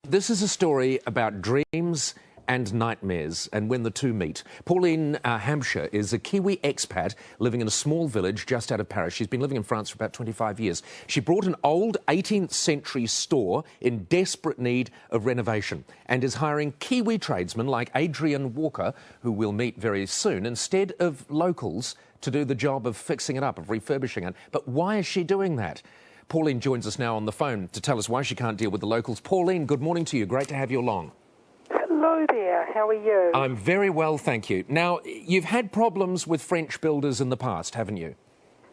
This is a story about dreams and nightmares and when the two meet. Pauline Hampshire is a Kiwi expat living in a small village just out of Paris. She's been living in France for about 25 years. She bought an old 18th century store in desperate need of renovation and is hiring Kiwi tradesmen like Adrian Walker, who we'll meet very soon, instead of locals to do the job of fixing it up, of refurbishing it. But why is she doing that? Pauline joins us now on the phone to tell us why she can't deal with the locals. Pauline, good morning to you. Great to have you along. Hello there. How are you? I'm very well, thank you. Now, you've had problems with French builders in the past, haven't you?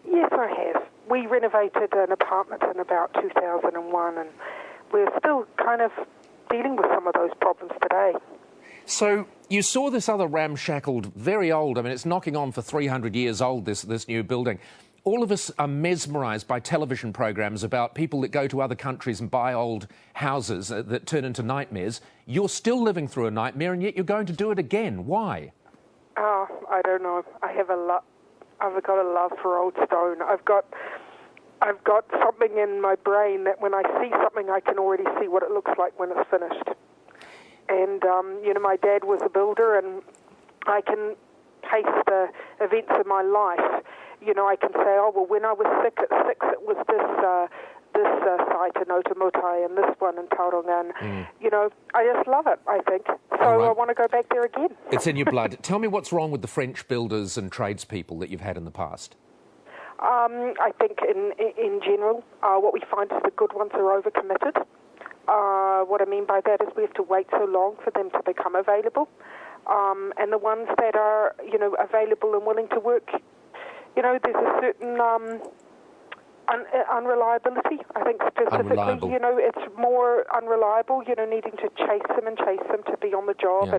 Yes, I have. We renovated an apartment in about 2001 and we're still kind of dealing with some of those problems today. So you saw this other ramshackled, very old, I mean, it's knocking on for 300 years old, this new building. All of us are mesmerised by television programs about people that go to other countries and buy old houses that turn into nightmares. You're still living through a nightmare, and yet you're going to do it again. Why? Oh, I don't know. I've got a love for old stone. I've got something in my brain that when I see something, I can already see what it looks like when it's finished. And my dad was a builder, and I can taste the events of my life. I can say, oh, well, when I was sick at 6, it was this site in Otamutai and this one in Tauranga. I just love it, I think. So right. I want to go back there again. It's in your blood. Tell me what's wrong with the French builders and tradespeople that you've had in the past. I think in general, what we find is the good ones are overcommitted. What I mean by that is we have to wait so long for them to become available. And the ones that are, available and willing to work, there's a certain unreliability. I think specifically, it's more unreliable, needing to chase them to be on the job,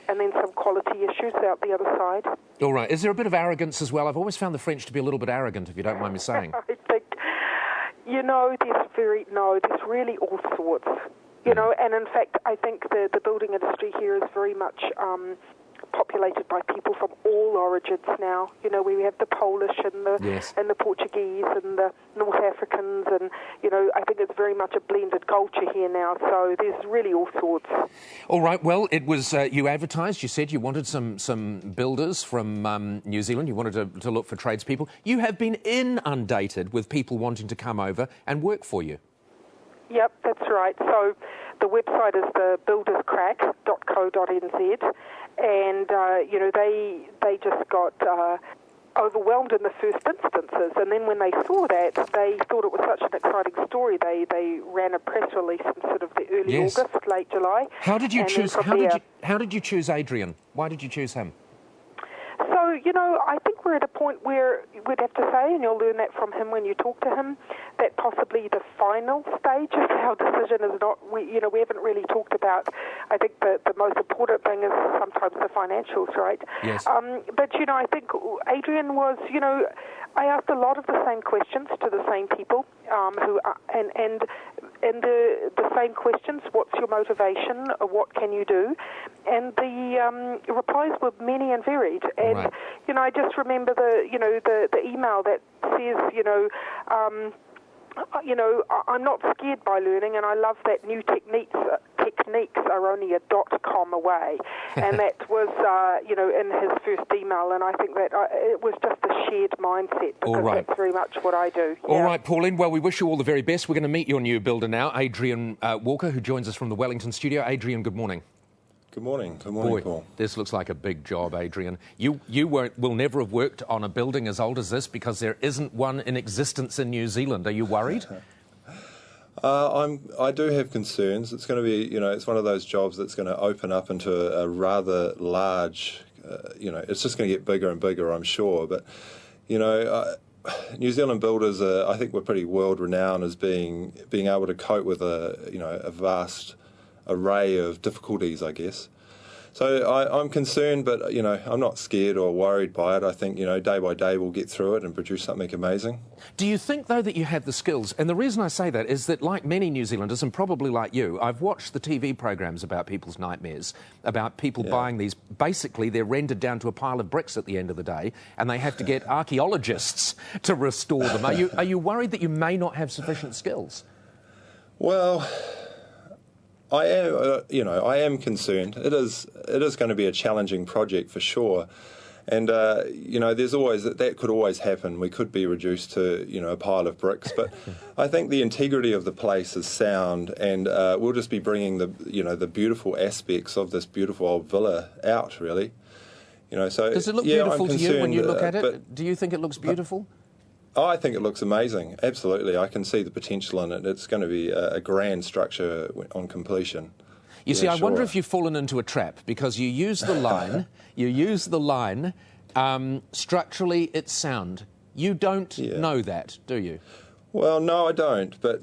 and then some quality issues out the other side. All right. Is there a bit of arrogance as well? I've always found the French to be a little bit arrogant, if you don't mind me saying. I think, there's really all sorts, and in fact, I think the building industry here is very much populated by people from all origins now. We have the Polish and the Portuguese and the North Africans, and I think it's very much a blended culture here now. So there's really all sorts. All right. Well, it was you advertised. You said you wanted some builders from New Zealand. You wanted to look for tradespeople. You have been inundated with people wanting to come over and work for you. Yep, that's right. So the website is the builderscrack.co.nz. And, they just got overwhelmed in the first instances. And then when they saw that, they thought it was such an exciting story. They ran a press release in sort of the early August, late July. How did you choose? How did you choose Adrian? Why did you choose him? So, I think we're at a point where we'd have to say, and you'll learn that from him when you talk to him, that possibly the final stage of our decision is not, we haven't really talked about, I think the most important thing is sometimes the financials, right? Yes. But, I think Adrian was, I asked a lot of the same questions to the same people, and the same questions, what's your motivation, what can you do? And the replies were many and varied. And, right. I just remember the email that says, I'm not scared by learning, and I love that new techniques are only a .com away. And that was, in his first email, and I think that it was just a shared mindset, because that's very much what I do. All right, Pauline, well, we wish you all the very best. We're going to meet your new builder now, Adrian Walker, who joins us from the Wellington studio. Adrian, good morning. Good morning. Good morning, Paul. This looks like a big job, Adrian. You will never have worked on a building as old as this because there isn't one in existence in New Zealand. Are you worried? I do have concerns. It's going to be, it's one of those jobs that's going to open up into a rather large, it's just going to get bigger and bigger, I'm sure. But, New Zealand builders, I think we're pretty world renowned as being able to cope with a vast array of difficulties, I guess. So I'm concerned, but, I'm not scared or worried by it. I think, day by day we'll get through it and produce something amazing. Do you think, though, that you have the skills? And the reason I say that is that, like many New Zealanders, and probably like you, I've watched the TV programs about people's nightmares, about people buying these. Basically, they're rendered down to a pile of bricks at the end of the day, and they have to get archaeologists to restore them. Are you worried that you may not have sufficient skills? Well, I am, I am concerned. It is going to be a challenging project for sure. And, there's always, that could always happen. We could be reduced to, a pile of bricks. But I think the integrity of the place is sound, and we'll just be bringing the beautiful aspects of this beautiful old villa out, really. So does it look beautiful to you when you look at it? Do you think it looks beautiful? I think it looks amazing. Absolutely. I can see the potential in it. It's going to be a grand structure on completion. You see, I wonder if you've fallen into a trap, because you use the line, structurally it's sound. You don't know that, do you? Well, no, I don't. But,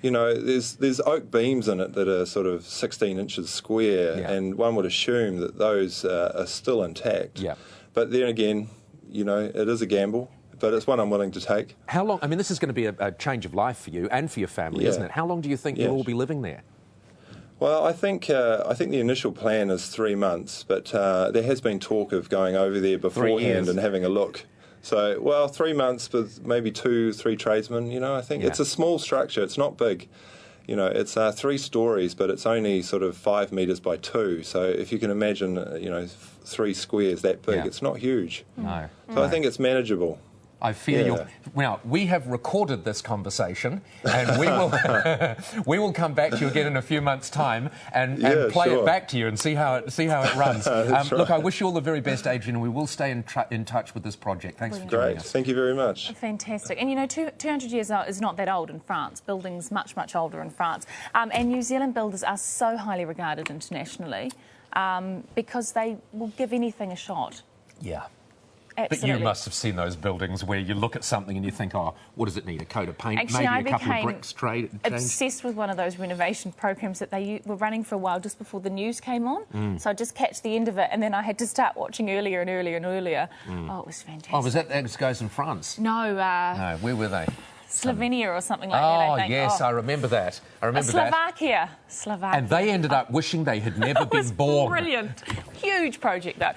there's oak beams in it that are sort of 16 inches square, and one would assume that those are still intact. Yeah. But then again, it is a gamble. But it's one I'm willing to take. How long? I mean, this is going to be a change of life for you and for your family, isn't it? How long do you think you'll all be living there? Well, I think the initial plan is 3 months, but there has been talk of going over there beforehand and having a look. So, 3 months with maybe 2-3 tradesmen. I think it's a small structure. It's not big. It's 3 stories, but it's only sort of 5 metres by 2. So if you can imagine, 3 squares that big, it's not huge. No. So I think it's manageable. I fear you. Now, we have recorded this conversation, and we will come back to you again in a few months' time and play it back to you and see how it runs. Look, I wish you all the very best, Adrian, and we will stay in touch with this project. Thanks for joining us. Thank you very much. Fantastic. And 200 years old is not that old in France. Buildings much, much older in France. And New Zealand builders are so highly regarded internationally because they will give anything a shot. Yeah. Absolutely. But you must have seen those buildings where you look at something and you think, oh, what does it need? A coat of paint, actually, maybe a couple of bricks change? Obsessed with one of those renovation programs that they were running for a while just before the news came on. So I just catch the end of it, and then I had to start watching earlier and earlier and earlier. Oh, it was fantastic. Oh, was that guys in France? No. No, where were they? Slovenia or something like that, I think. Yes, I remember that. Slovakia. And they ended up wishing they had never been born. Brilliant. Huge project, though.